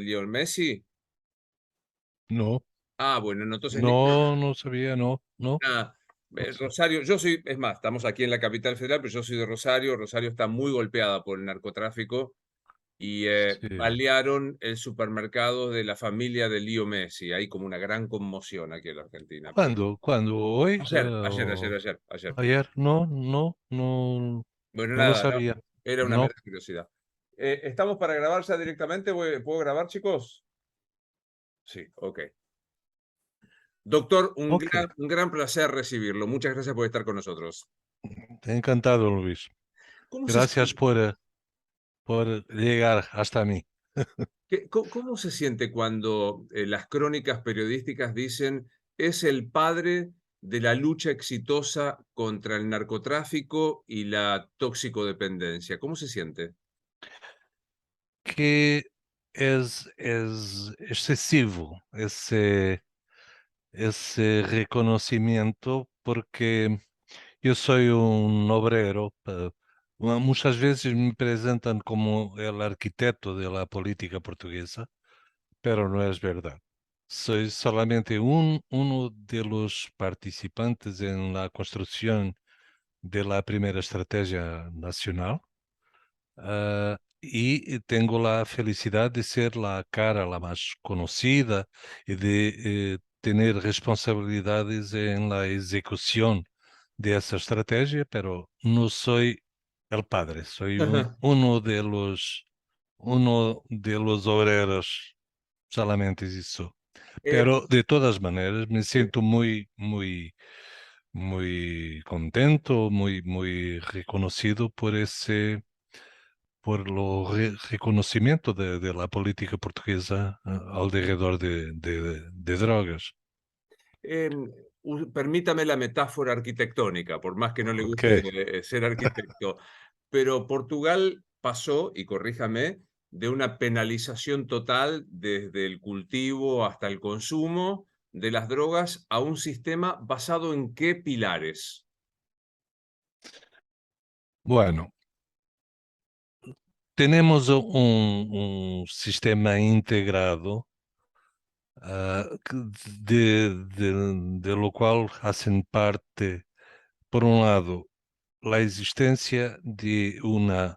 Lionel Messi? No, Ah, bueno, no, entonces no, no sabía, no, no, nada. no sé. Rosario, yo soy, es más, estamos aquí en la capital federal, pero yo soy de Rosario. Rosario está muy golpeada por el narcotráfico y Sí. balearon el supermercado de la familia de Leo Messi. Hay como una gran conmoción aquí en la Argentina. Pero ¿Cuándo? ¿Cuándo? ¿Hoy? ayer. ¿Ayer? No, no, no, Bueno, no lo nada, no, sabía. era una No, mera curiosidad. ¿Estamos para grabar ya directamente? ¿Puedo grabar, chicos? Sí, ok. Doctor, ok. un gran placer recibirlo. Muchas gracias por estar con nosotros. Encantado, Luis. ¿Cómo se Gracias sien por llegar hasta mí. cómo se siente cuando, las crónicas periodísticas dicen: "Es el padre de la lucha exitosa contra el narcotráfico y la toxicodependencia"? ¿Cómo se siente? Que es excesivo ese reconocimiento porque yo soy un obrero. Muchas veces me presentan como el arquitecto de la política portuguesa, pero no es verdad. Soy solamente uno de los participantes en la construcción de la primera estrategia nacional, y tengo la felicidad de ser la cara la más conocida y de tener responsabilidades en la ejecución de esa estrategia, pero no soy el padre, soy uno de los obreros, solamente eso. Eh, Pero de todas maneras me sí. siento muy contento, muy reconocido por lo reconocimiento de la política portuguesa alrededor de drogas. Em, Permítame la metáfora arquitectónica, por más que no le Ok, guste ser arquitecto, pero Portugal pasó, y corríjame, de una penalización total desde el cultivo hasta el consumo de las drogas a un sistema basado en qué pilares. bueno, tenemos un sistema integrado, de lo cual hacen parte, por un lado, la existencia de un-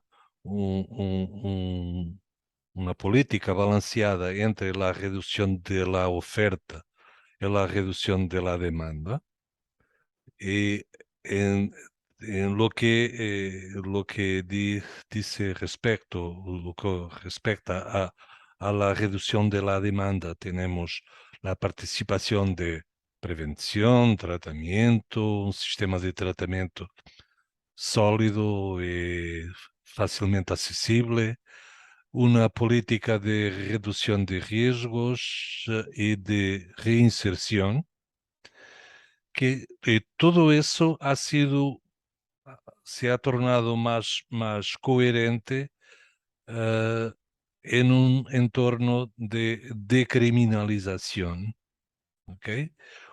una política balanceada entre la reducción de la oferta y la reducción de la demanda. Y en, en lo que dice lo que respecta a la reducción de la demanda, tenemos la participación de prevención, tratamiento, un sistema de tratamiento sólido y fácilmente accesible, una política de reducción de riesgos y de reinserción, que todo eso se ha tornado más coherente eh, en un entorno de decriminalización. ¿Ok?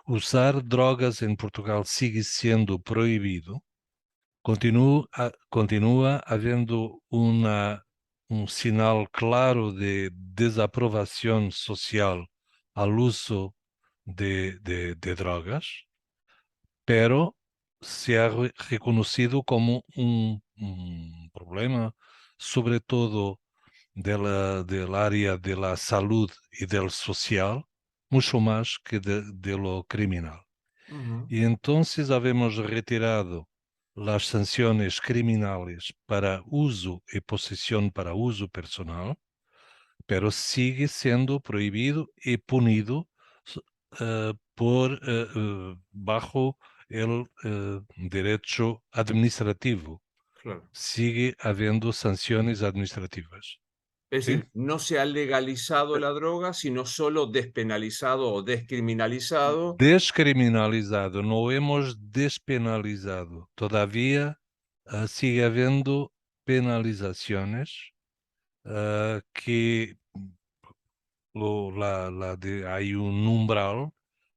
Usar drogas en Portugal sigue siendo prohibido. Continúa habiendo un sinal claro de desaprovación social al uso de drogas, pero se ha reconocido como un problema, sobre todo del área de la salud y del social, mucho más que de lo criminal. Ujú. Y entonces habemos retirado las sanciones criminales para uso y posesión para uso personal, pero sigue siendo prohibido y punido bajo el derecho administrativo. Claro. Sigue habiendo sanciones administrativas. Es ¿Sí? decir, no se ha legalizado la droga, sino solo despenalizado o descriminalizado. Descriminalizado, no hemos despenalizado. Todavía sigue habiendo penalizaciones, que hay un umbral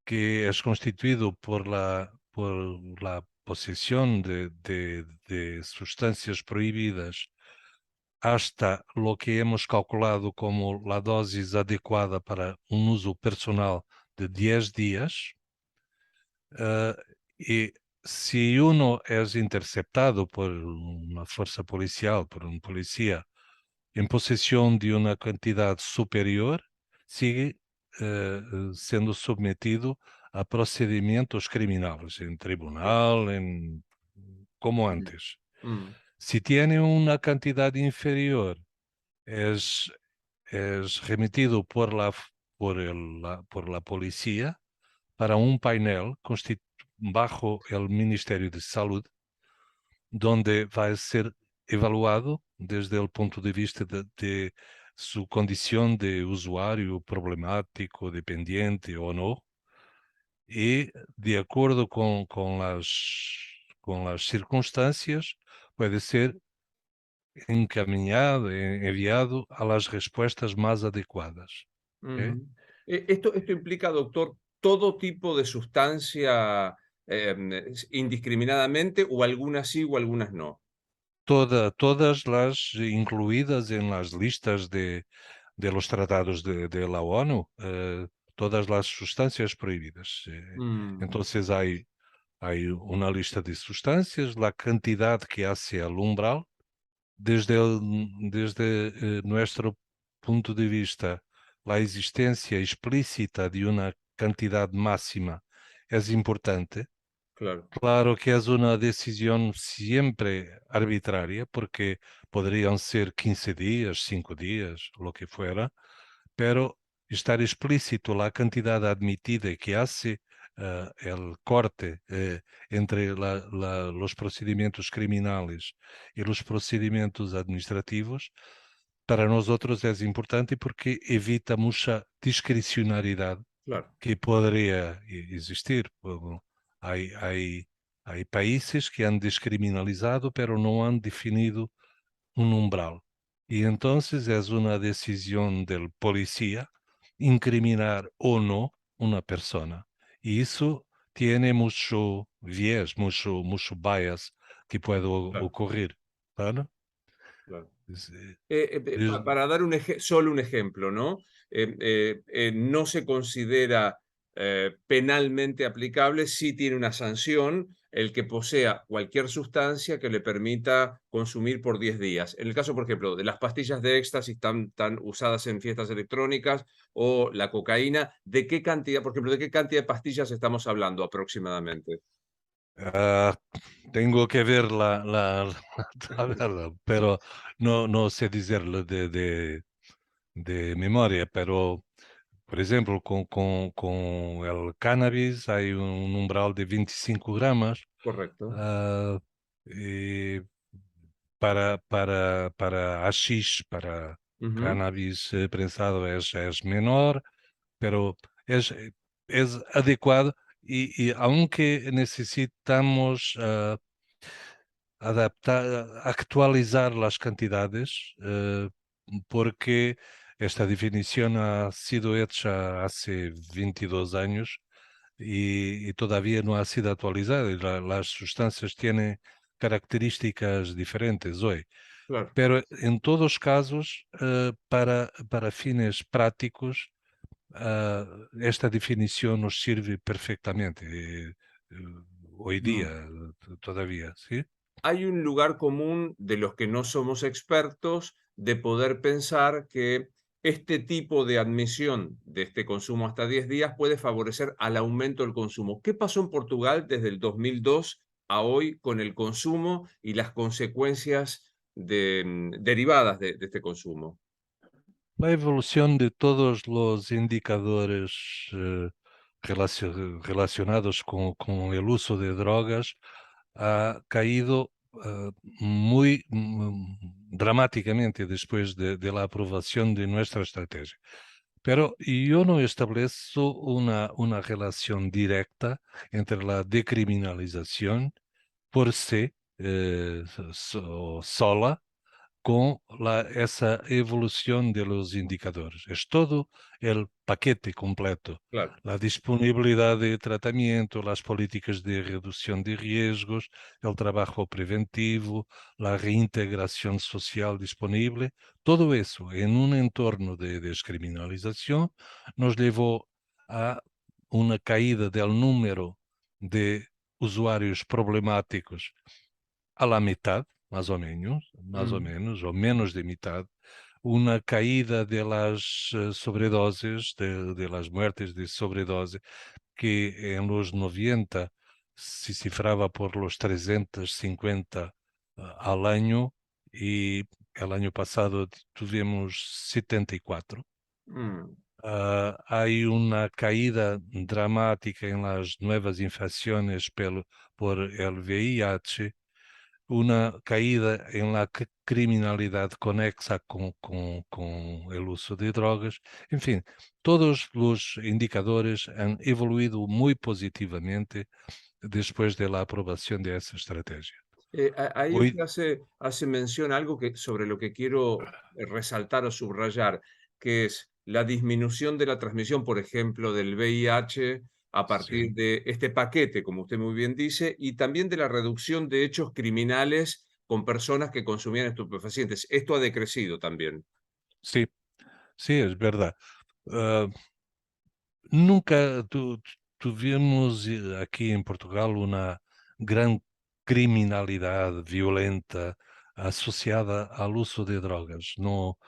que es constituido por la posesión de sustancias prohibidas hasta lo que hemos calculado como la dosis adecuada para un uso personal de 10 días. Y si uno es interceptado por una fuerza policial, por un policía, en posesión de una cantidad superior, sigue siendo sometido a procedimientos criminales en Claro. tribunal, como Mm, antes. mm, Si tiene una cantidad inferior, es, es remitido por la policía para un panel bajo el Ministerio de Salud, donde va a ser evaluado desde el punto de vista de su condición de usuario problemático, dependiente o no, y de acuerdo con las circunstancias, puede ser encaminhado, enviado a las respuestas más adecuadas. ¿Ok? ujú. Esto implica, doctor, todo tipo de sustancia indiscriminadamente o algunas sí o algunas no. Todas las incluidas en las listas de los tratados de la ONU, todas las sustancias prohibidas. Mm, Entonces hay una lista de sustancias, la cantidad que hace al umbral, desde nuestro punto de vista, la existencia explícita de una cantidad máxima es importante. claro, Claro que es una decisión siempre arbitraria, porque podrían ser 15 días, 5 días, lo que fuera, pero estar explícito la cantidad admitida que hace el corte entre los procedimientos criminales y los procedimientos administrativos, para nosotros es importante porque evita mucha discrecionalidad claro, que poderia existir. Hay, hay, hay países que han descriminalizado, pero no han definido un umbral. Y entonces es una decisión del policía incriminar o no una persona. Y eso tiene mucho viés, mucho bias que puede claro, ocurrir. ¿Vale? claro. Es, Pa es- para dar solo un ejemplo, ¿no? No se considera, penalmente aplicable, sí tiene una sanción el que posea cualquier sustancia que le permita consumir por 10 días. En el caso, por ejemplo, de las pastillas de éxtasis tan usadas en fiestas electrónicas o la cocaína, ¿de qué cantidad, por ejemplo, de qué cantidad de pastillas estamos hablando aproximadamente? Ah, tengo que ver la verdad, pero no sé decirlo de memoria, pero por ejemplo, con el cannabis hay un umbral de 25 gramas. Correcto. ah, y para hashish, para Ujú, cannabis prensado es menor, pero es, es adecuado y aunque necesitamos actualizar las cantidades, porque esta definición ha sido hecha hace 22 años y todavía no ha sido actualizada. Y las sustancias tienen características diferentes hoy. claro, Pero en todos los casos, para fines prácticos, esta definición nos sirve perfectamente hoy día mm. todavía, ¿sí? Hay un lugar común de los que no somos expertos de poder pensar que este tipo de admisión de este consumo hasta 10 días puede favorecer al aumento del consumo. ¿Qué pasó en Portugal desde el 2002 a hoy con el consumo y las consecuencias derivadas de este consumo? La evolución de todos los indicadores relacionados con el uso de drogas ha caído muy dramáticamente después de la aprobación de nuestra estrategia. Pero yo no establezo una relación directa entre la decriminalización por sí sola con esa evolución de los indicadores. Es todo el paquete completo. claro. La disponibilidad de tratamiento, las políticas de reducción de riesgos, el trabajo preventivo, la reintegración social disponible, todo eso en un entorno de descriminalización nos llevó a una caída del número de usuarios problemáticos a la mitad, Mm, o menos de mitad, una caída de las sobredosis, de las muertes de sobredosis, que en los 90 se cifraba por los 350 al año y el año pasado tuvimos 74. mm, Hay una caída dramática en las nuevas infecciones por el VIH, una caída en la criminalidad conexa con el uso de drogas. En fin, todos los indicadores han evoluido muy positivamente después de la aprobación de esa estrategia. Ahí Hoy, usted hace mención a algo sobre lo que quiero resaltar o subrayar, que es la disminución de la transmisión, por ejemplo, del VIH a partir sí, de este paquete, como usted muy bien dice, y también de la reducción de hechos criminales con personas que consumían estupefacientes. Esto ha decrecido también. sí, sí, es verdad. Ah, Nunca tuvimos aquí en Portugal una gran criminalidad violenta asociada al uso de drogas. No,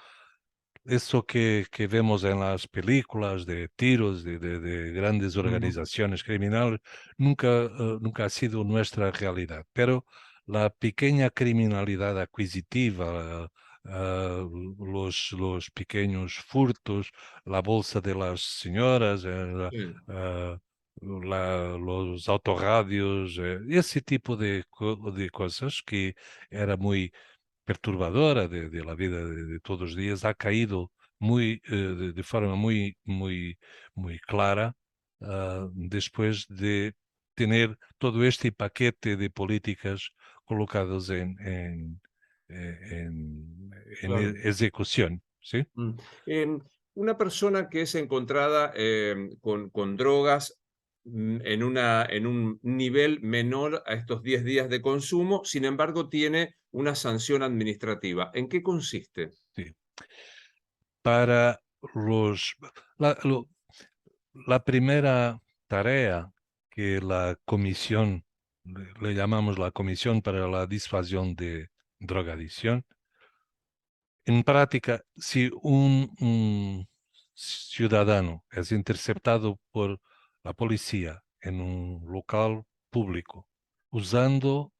eso que vemos en las películas de tiros de grandes Ujú. organizaciones criminales nunca ha sido nuestra realidad. Pero la pequeña criminalidad adquisitiva, los pequeños furtos, la bolsa de las señoras, Sí, ah, los autorradios, ese tipo de cosas que era muy perturbadora de la vida de todos los días ha caído de forma muy clara, después de tener todo este paquete de políticas colocados en claro. ejecución, ¿sí? Mm. Una persona que es encontrada con drogas en un nivel menor a estos 10 días de consumo, sin embargo, tiene una sanción administrativa. ¿En qué consiste? Sí. Para los, la, lo- la primera tarea que la comisión, le llamamos la Comisión para la Disuasión de Drogadicción, en práctica, si un ciudadano es interceptado por la policía en un local público usando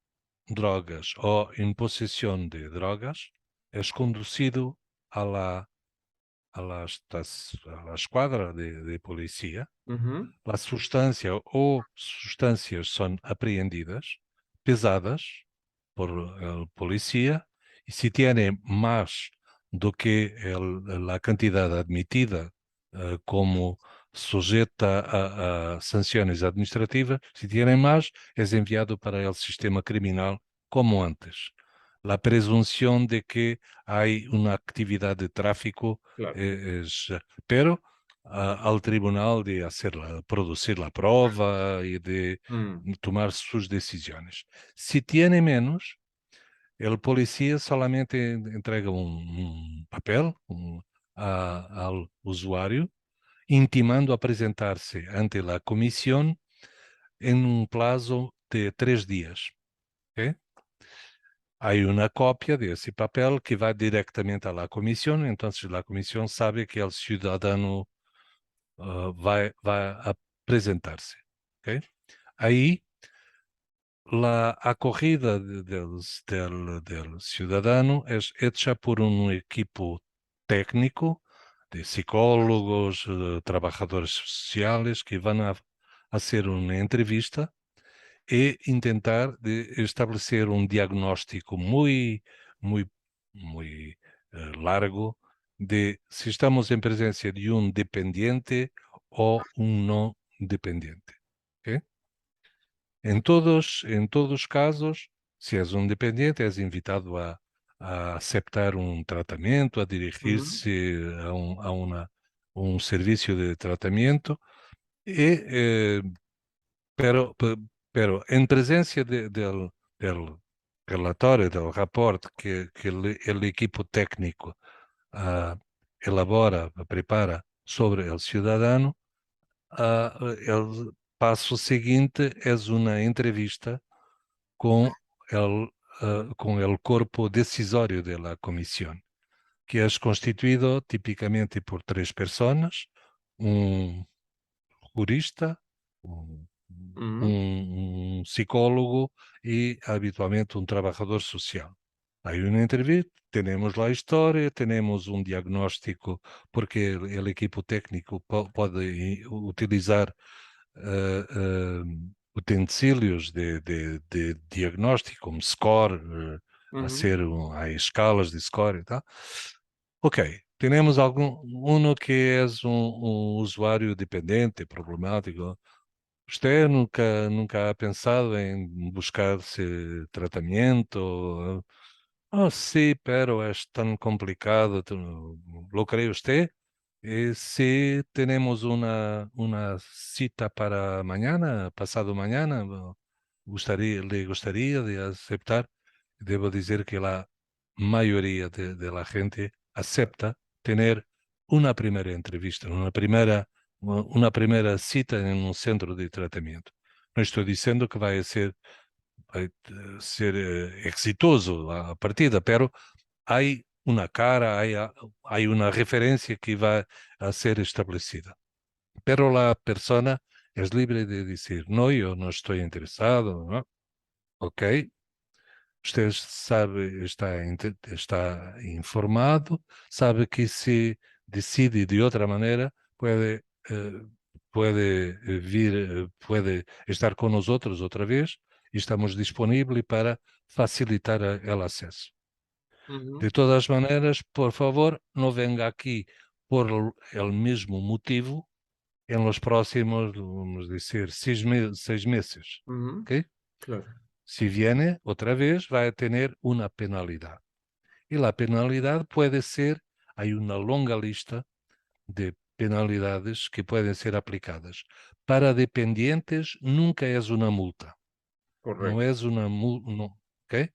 drogas o en posesión de drogas, es conducido a a la escuadra de policía. Ujú, La sustancia o sustancias son apreendidas, pesadas por el policía, y si tiene más do que la cantidad admitida como sujeta a sanciones administrativas, si tiene más, es enviado para el sistema criminal como antes. La presunción de que hay una actividad de tráfico claro. pero al tribunal de producir la prueba y de Mm, tomar sus decisiones. Si tiene menos, el policía solamente entrega un papel al usuario, intimando apresentarse ante la comisión en un plazo de 3 días. ¿Ok? Hay una copia de ese papel que va directamente a la comisión, entonces la comisión sabe que el ciudadano vai apresentar-se. Ok? Aí, la acogida del ciudadano es hecha por un equipo técnico de psicólogos, trabajadores sociales que van a hacer una entrevista e intentar establecer un diagnóstico muy largo de si estamos en presencia de un dependiente o un no dependiente. ¿Ok? En todos os casos, si és um dependiente, és invitado a aceptar un tratamiento, a Ujú, dirigirse un servicio de tratamiento, y, pero, pero en presencia del relatório, del rapport que el equipo técnico ah, elabora, prepara sobre el ciudadano, el paso siguiente es una entrevista con con el cuerpo decisorio de la comisión, que es constituido típicamente por tres personas: un jurista, un, ujú, un psicólogo y habitualmente un trabajador social. Hay una entrevista, tenemos la historia, tenemos un diagnóstico, porque el equipo técnico puede utilizar utensílios de diagnóstico, como score, ujú, hay escalas de score e tal. Ok, tenemos uno que es un usuario dependiente, problemático. ¿Usted nunca ha pensado en buscarse tratamiento? Ah, sí, pero es tan complicado. ¿Lo cree usted? Sí, tenemos una cita para mañana, pasado mañana. ¿Le gustaría de aceptar? Debo decir que la mayoría de la gente acepta tener una primera entrevista, una primera cita en un centro de tratamiento. No estoy diciendo que vaya a ser exitoso a partida, pero hay una cara, hay una referencia que va a ser establecida. Pero la persona es libre de decir, no, yo no estoy interesado, ¿no? Ok, usted sabe, está informado, sabe que si decide de otra manera, puede estar con nosotros otra vez y estamos disponibles para facilitar el acceso. ujú. De todas maneras, por favor, no venga aquí por el mismo motivo en los próximos, vamos decir, 6 meses. Ujú, ¿Ok? claro. Si viene otra vez, va a tener una penalidad. Y la penalidad puede ser, hay una longa lista de penalidades que pueden ser aplicadas. Para dependientes nunca es una multa, no Correcto. es una multa, no, ¿ok?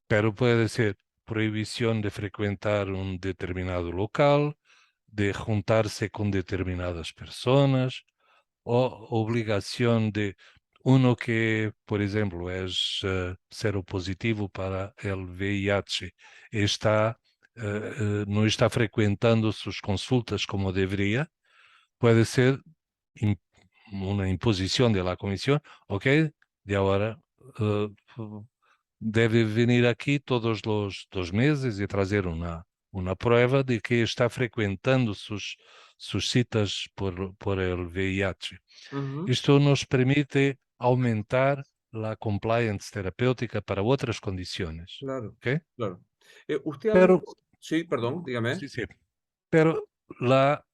Pero puede ser prohibición de frecuentar un determinado local, de juntarse con determinadas personas, o obligación de uno que, por ejemplo, es seropositivo para el VIH, está, no está frecuentando sus consultas como debería, puede ser im- una imposición de la comisión, ok, de ahora eh, debe venir aquí todos los 2 meses y traer una prueba de que está frecuentando sus citas por el VIH. Ujú, Esto nos permite aumentar la compliance terapéutica para otras condiciones. claro, ¿Ok? claro. Usted Pero, habló sí, perdón, dígame. sí, sí, pero la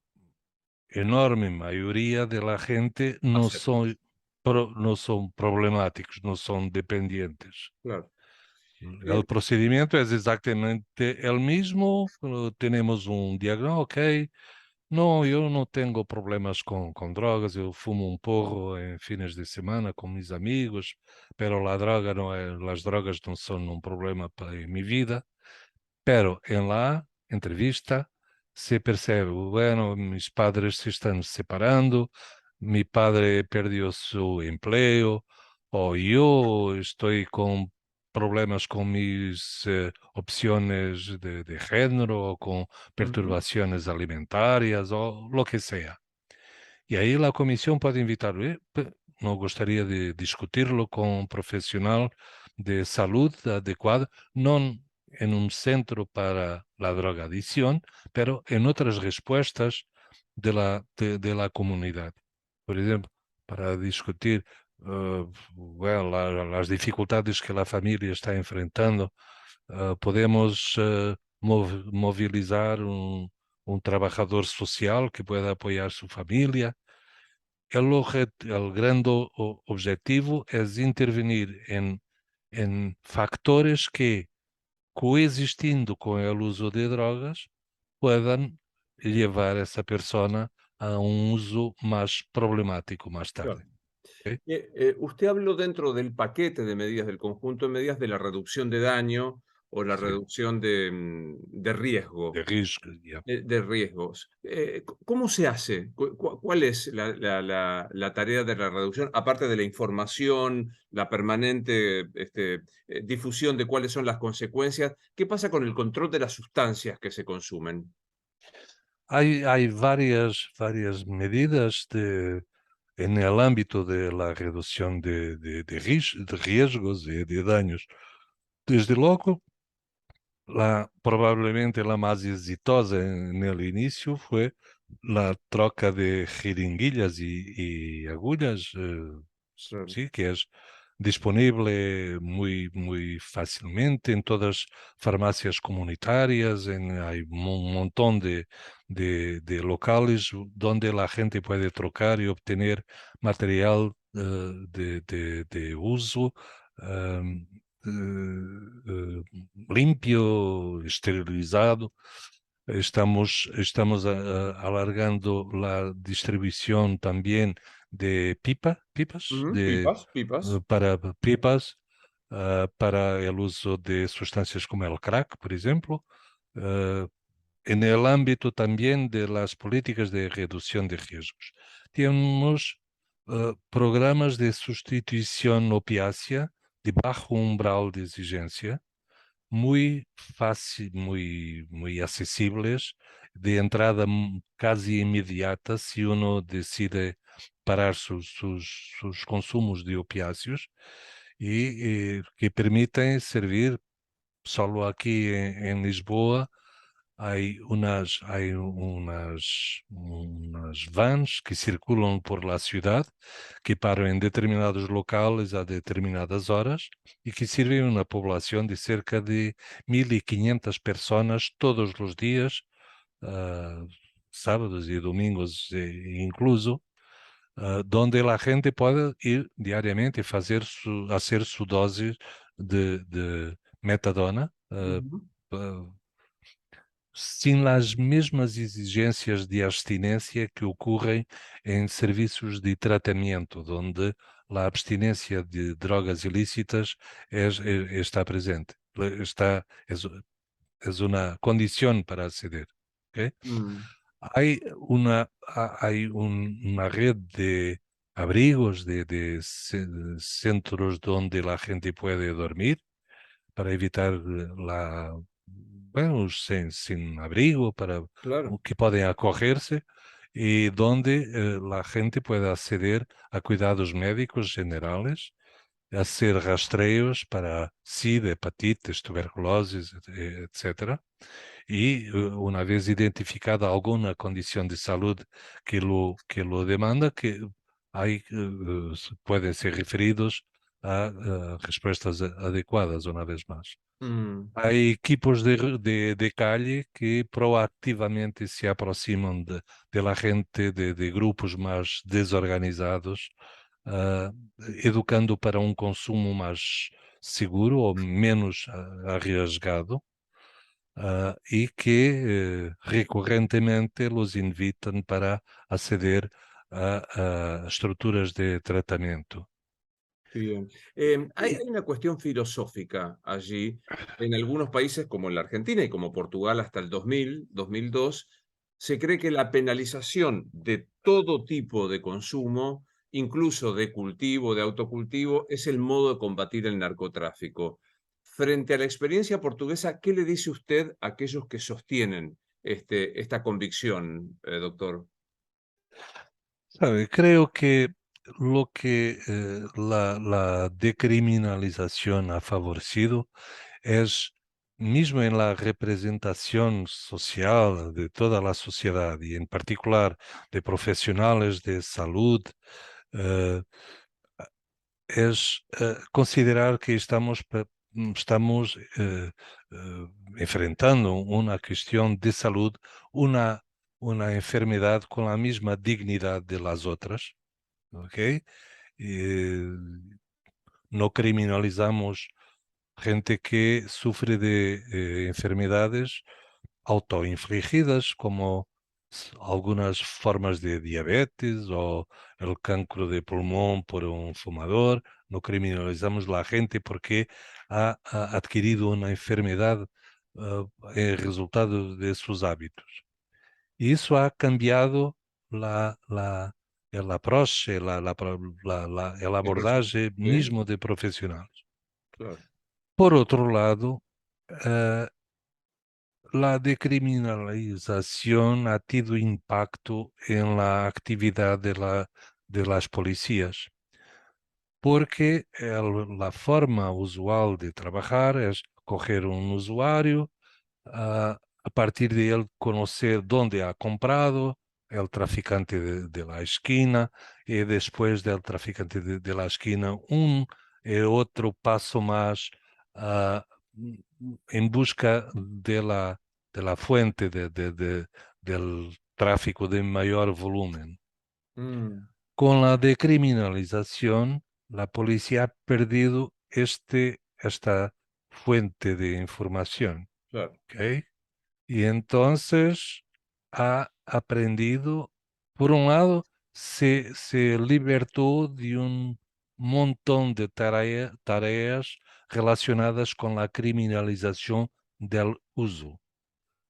enorme mayoría de la gente Acepta, no son problemáticos, no son dependientes. claro. El procedimiento es exactamente el mismo. Tenemos un diagnóstico, ok. No, yo no tengo problemas con drogas, yo fumo un porro en fines de semana con mis amigos, pero las drogas no son un problema para mi vida. Pero en la entrevista se percebe, bueno, mis padres se están separando, mi padre perdió su empleo, o yo estoy con problemas con mis opciones de género, o con Ujú, perturbaciones alimentarias, o lo que sea. Y ahí la comisión puede invitar, no gustaría de discutirlo con un profesional de salud adecuado, no en un centro para la drogadicción, pero en otras respuestas de la comunidad. Por ejemplo, para discutir bueno, las dificultades que la familia está enfrentando, podemos movilizar un trabajador social que pueda apoyar su familia. El gran objetivo es intervenir en factores que coexistindo com o uso de drogas, puedan llevar a esa persona a un uso más problemático más Claro. tarde. ¿Ok? Usted habló dentro del paquete de medidas, del conjunto de medidas de la reducción de daño o la Sí, reducción de riesgo. de riesgo, ya. De riesgos. ¿Cómo se hace? ¿Cuál es la tarea de la reducción? Aparte de la información, la permanente difusión de cuáles son las consecuencias, ¿qué pasa con el control de las sustancias que se consumen? Hay varias medidas en el ámbito de la reducción de riesgos y de daños. Desde luego, probablemente la más exitosa en el inicio fue la troca de jeringuillas y agullas, Claro. sí, que es disponible muy fácilmente en todas farmacias comunitarias, hay un montón de locales donde la gente puede trocar y obtener material de uso. em, limpio, esterilizado. Estamos alargando la distribución también de pipas, Ujú, pipas, pipas. para pipas, para el uso de sustancias como el crack, por ejemplo. eh, en el ámbito también de las políticas de reducción de riesgos. Tenemos programas de sustitución opiácea de bajo umbral de exigencia, muy fácil, muy accesibles, de entrada casi inmediata si uno decide parar sus consumos de opiáceos y que permitem servir solo aquí en Lisboa. Unas vans que circulam por la ciudad, que param em determinados locales a determinadas horas e que sirvem a uma poblação de cerca de 1.500 personas todos os dias, ah, sábados e domingos incluso, donde la gente puede ir diariamente a hacer su dosis de metadona, Ujú, sem as mesmas exigências de abstinência que ocorrem em serviços de tratamento, onde a abstinência de drogas ilícitas está presente, é uma condição para aceder. ¿Ok? mm, Hay una red de abrigos, de centros donde la gente puede dormir para evitar bueno, sin abrigo, para claro. que pueden acogerse y donde la gente puede acceder a cuidados médicos generales, hacer rastreos para SIDA, hepatitis, tuberculose, etcétera. Y una vez identificada alguna condición de salud que lo demanda, pueden ser referidos a respuestas adecuadas una vez más. Mm, Hay equipos de calle que proactivamente se aproximan de la gente, de grupos más desorganizados, ah, educando para un consumo más seguro o menos arriesgado, y que recorrentemente los invitan para acceder a estructuras de tratamiento. bien. Hay una cuestión filosófica allí. En algunos países, como en la Argentina y como Portugal hasta el 2000, 2002, se cree que la penalización de todo tipo de consumo, incluso de cultivo, de autocultivo, es el modo de combatir el narcotráfico. Frente a la experiencia portuguesa, ¿qué le dice usted a aquellos que sostienen esta convicción, doctor? Creo que lo que la decriminalización ha favorecido es, mismo en la representación social de toda la sociedad y en particular de profesionales de salud, eh, es considerar que estamos enfrentando una cuestión de salud, una enfermedad con la misma dignidad de las otras, ¿ok? Eh, no criminalizamos gente que sufre de enfermedades autoinfligidas, como algunas formas de diabetes o el cancro de pulmón por un fumador. No criminalizamos la gente porque ha adquirido una enfermedad en resultado de sus hábitos. Y eso ha cambiado el approach, el El resto, abordaje ¿sí? mismo de profesionales. Claro, Por otro lado, eh, la decriminalización ha tenido impacto en la actividad de las policías, porque la forma usual de trabajar es coger un usuario, a partir de él conocer dónde ha comprado, el traficante de la esquina, y después del traficante de la esquina, otro paso más ah, en busca de la fuente del tráfico de mayor volumen. mm, Con la decriminalización, la policía ha perdido esta fuente de información. claro, ¿Ok? Y entonces ha aprendido, por un lado, se libertó de un montón de tareas relacionadas con la criminalización del uso.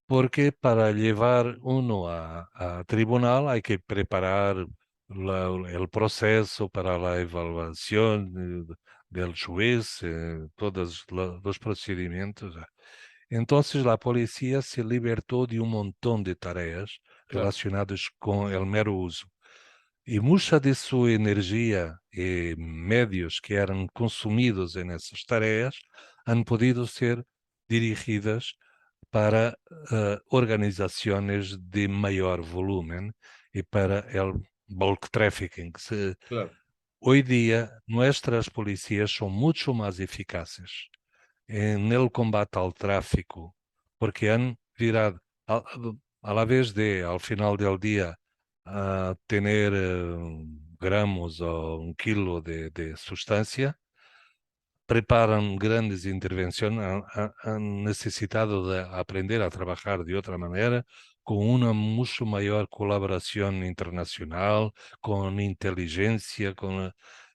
Porque para llevar uno a tribunal hay que preparar el proceso para la evaluación del juez, todos los procedimientos. Entonces la policía se libertó de un montón de tareas claro, relacionadas con el mero uso. Y mucha de su energía y medios que eran consumidos en esas tareas han podido ser dirigidas para organizaciones de mayor volumen y para el bulk trafficking. claro. Hoy día, nuestras policías son mucho más eficaces en el combate al tráfico, porque han virado, a la vez de, al final del día, tener gramos o un kilo de sustancia, preparan grandes intervenciones, han necesitado de aprender a trabajar de otra manera, con una mucho mayor colaboración internacional, con inteligencia,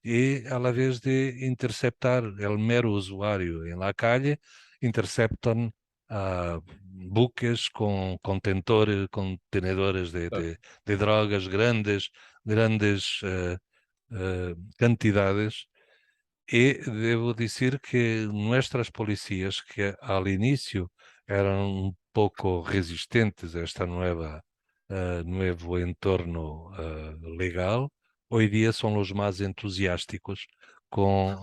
y a la vez de interceptar el mero usuario en la calle, interceptan buques con contenedores Claro. de drogas grandes cantidades. Y debo decir que nuestras policías, que al inicio eran un poco resistentes a este nuevo entorno legal, hoy día son los más entusiásticos con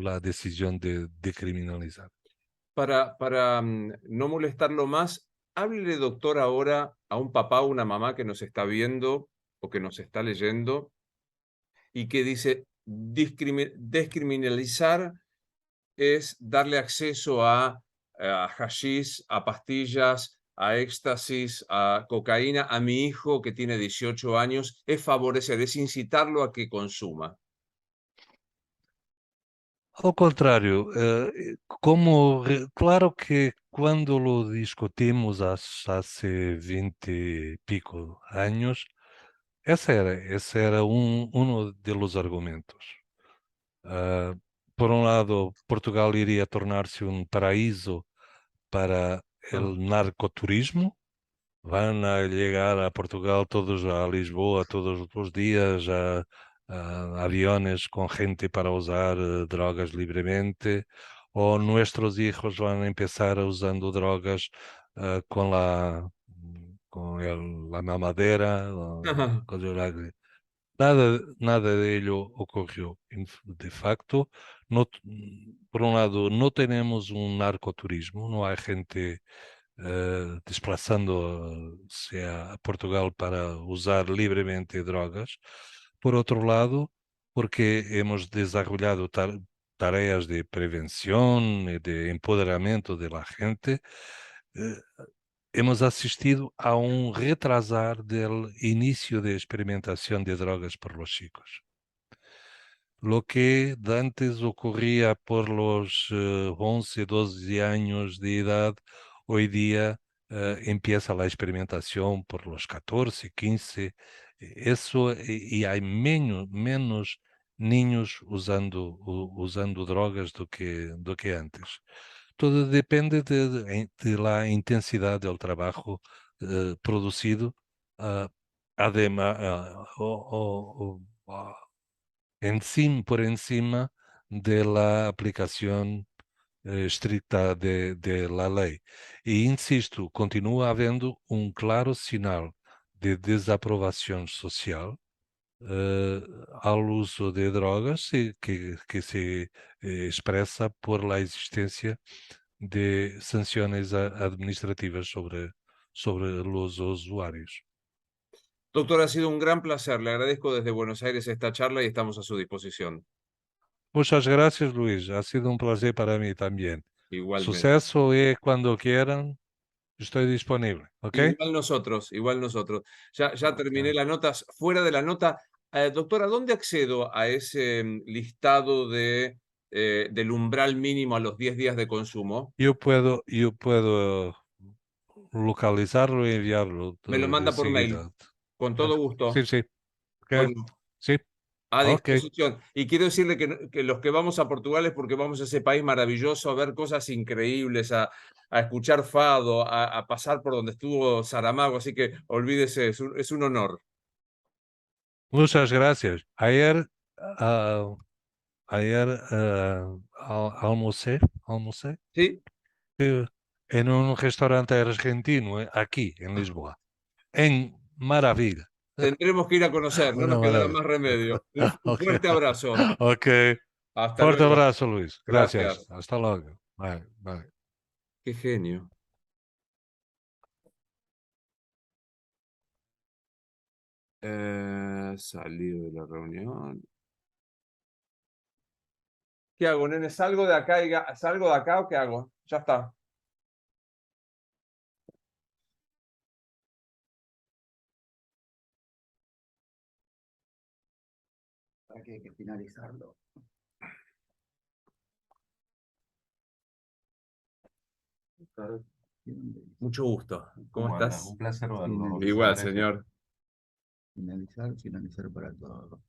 la decisión de decriminalizar. Para no molestarlo más, háblele, doctor, ahora a un papá o una mamá que nos está viendo o que nos está leyendo y que dice, descriminalizar es darle acceso a hashish, a pastillas, a éxtasis, a cocaína a mi hijo que tiene 18 años, es favorecer, es incitarlo a que consuma. Al contrario, claro que cuando lo discutimos hace 20 y pico años, ese era uno de los argumentos. Ah, por un lado, Portugal iría tornar-se un paraíso para Ah, el narcoturismo. Van a llegar a Portugal todos a Lisboa todos los días, a aviones con gente para usar drogas libremente, o nuestros hijos van a empezar usando drogas con la mamadera. Nada de ello ocurrió. De facto, por un lado, no tenemos un narcoturismo, no hay gente desplazando-se a Portugal para usar livremente drogas. Por outro lado, porque hemos desarrollado tareas de prevención y de empoderamento de la gente, eh, hemos asistido a un retrasar del inicio de experimentación de drogas por los chicos. lo que antes ocurría por los 11, 12 años de edad, hoy día empieza la experimentación por los 14, 15. Eso, y hay menos niños usando drogas do que antes. Todo depende de la intensidad del trabajo producido, ah, además, por encima de la aplicación estricta de la ley. E insisto, continua havendo claro sinal de desaprovação social ao uso de drogas que se expressa por la existência de sanciones administrativas sobre los usuarios. Doctor, ha sido un gran placer. Le agradezco desde Buenos Aires esta charla y estamos a su disposición. Muchas gracias, Luis. Ha sido un placer para mí también. Igualmente. Suceso y cuando quieran, estoy disponible. ¿Ok? Igual nosotros, igual nosotros. Ya terminé Ok. las notas. Fuera de la nota, doctora, ¿dónde accedo a ese listado del umbral mínimo a los 10 días de consumo? Yo puedo localizarlo y enviarlo Me lo de manda por mail, seguida. con todo Sí, gusto. sí. Ok. Bueno, Sí. a Ok. disposición. Y quiero decirle que los que vamos a Portugal es porque vamos a ese país maravilloso a ver cosas increíbles, a escuchar fado, a pasar por donde estuvo Saramago. Así que olvídese, es un honor. Muchas gracias. Ah, ayer almocé ¿Sí? en un restaurante argentino aquí en Lisboa. En maravilla. Tendremos que ir a conocer, no Una nos quedará maravilla. más remedio. Un Ok. fuerte abrazo. Ok. Hasta Fuerte luego. abrazo, Luis. Gracias. Gracias. Hasta luego. Bye, bye. Qué genio. Salido de la reunión. ¿Qué hago, nene? ¿Salgo de acá salgo de acá o qué hago? Ya está. Para que hay que finalizarlo. Mucho gusto. ¿Cómo estás? Un placer verlo. Igual, Muchas gracias. señor. Finalizar para todos.